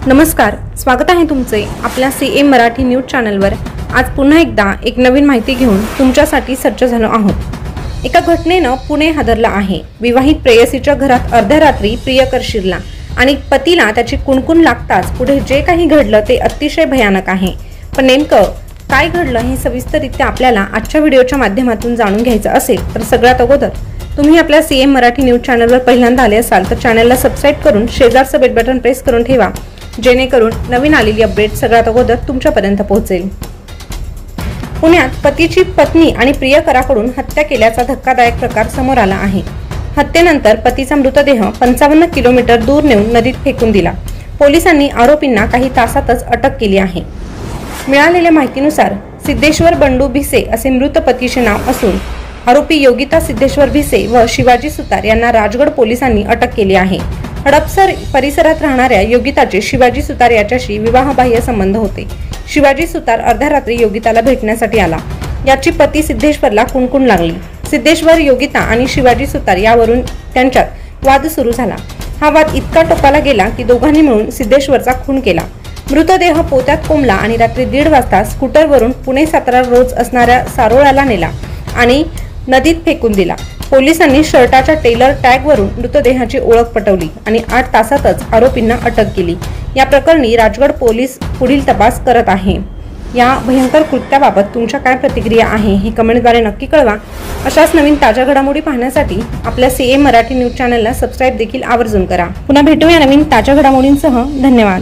नमस्कार, स्वागत आहे तुमचे आपल्या सीएम मराठी न्यूज चॅनलवर। आज पुन्हा एकदा एक नवीन माहिती घेऊन तुमच्यासाठी सज्ज झालो आहोत। एका घटनेनं पुणे हादरला आहे। विवाहित प्रेयसीच्या घरात अर्ध्या रात्री प्रियकर शिरला आणि पतीला त्याची कुणकुण लागताच पुढे जे काही घडलं ते अतिशय भयानक आहे। पण नेमकं काय घडलं हे सविस्तररित्या आपल्याला आजच्या व्हिडिओच्या माध्यमातून जाणून घ्यायचं असेल तर सगळ्यात अगोदर तुम्ही आपल्या सीएम मराठी न्यूज चॅनलवर पहिल्यांदा आले असाल तर चॅनलला सबस्क्राइब करून शेजारचं बेल बटन प्रेस करून ठेवा, जेणेकरून नवीन आलेली अपडेट सगळ्यात अगोदर तुमच्यापर्यंत पोहोचेल। पुण्यात पतीची पत्नी आणि प्रियकराकडून हत्या केल्याचा धक्कादायक प्रकार समोर आला आहे। हत्येनंतर पतीचा मृतदेह 55 किलोमीटर दूर नेऊन नदीत फेकून दिला। पोलिसांनी आरोपींना काही तासातच अटक केली आहे। मिळालेल्या माहितीनुसार सिद्धेश्वर बंडू भिसे असे मृत पतीचे नाव असून आरोपी योगिता सिद्धेश्वर भिसे व शिवाजी सुतार यांना राजगड पोलिसांनी अटक केली आहे। हडपसर परिसरात राहणाऱ्या योगिताचे शिवाजी सुतार याच्याशी विवाहबाह्य संबंध होते। शिवाजी सुतार अर्ध्या रात्री योगिताला भेटण्यासाठी आला। याची पती सिद्धेश्वरला कुणकुण लागली। सिद्धेश्वर, योगिता आणि शिवाजी सुतार यावरून त्यांच्यात वाद सुरू झाला। हा वाद इतका टोकाला गेला की दोघांनी मिळून सिद्धेश्वरचा खून केला। मृतदेह पोत्यात कोंबला आणि रात्री 1:30 वाजता स्कूटरवरून पुणे सातारा रोज असणाऱ्या सारोळ्याला नेला आणि नदीत फेकून दिला। पोलिसांनी शर्टाच्या टेलर टॅगवरून मृतदेहाची ओळख पटवली आणि 8 तासातच आरोपींना अटक केली। या प्रकरणी राजगड पोलीस पुढील तपास करत आहे। या भयंकर कृत्याबाबत तुमच्या काय प्रतिक्रिया आहे हे कमेंटद्वारे नक्की कळवा। अशाच नवीन ताज्या घडामोडी पाहण्यासाठी आपल्या सीएम मराठी न्यूज चॅनलला सबस्क्राइब देखील आवर्जून करा। पुन्हा भेटूया नवीन ताज्या घडामोडींसह। धन्यवाद।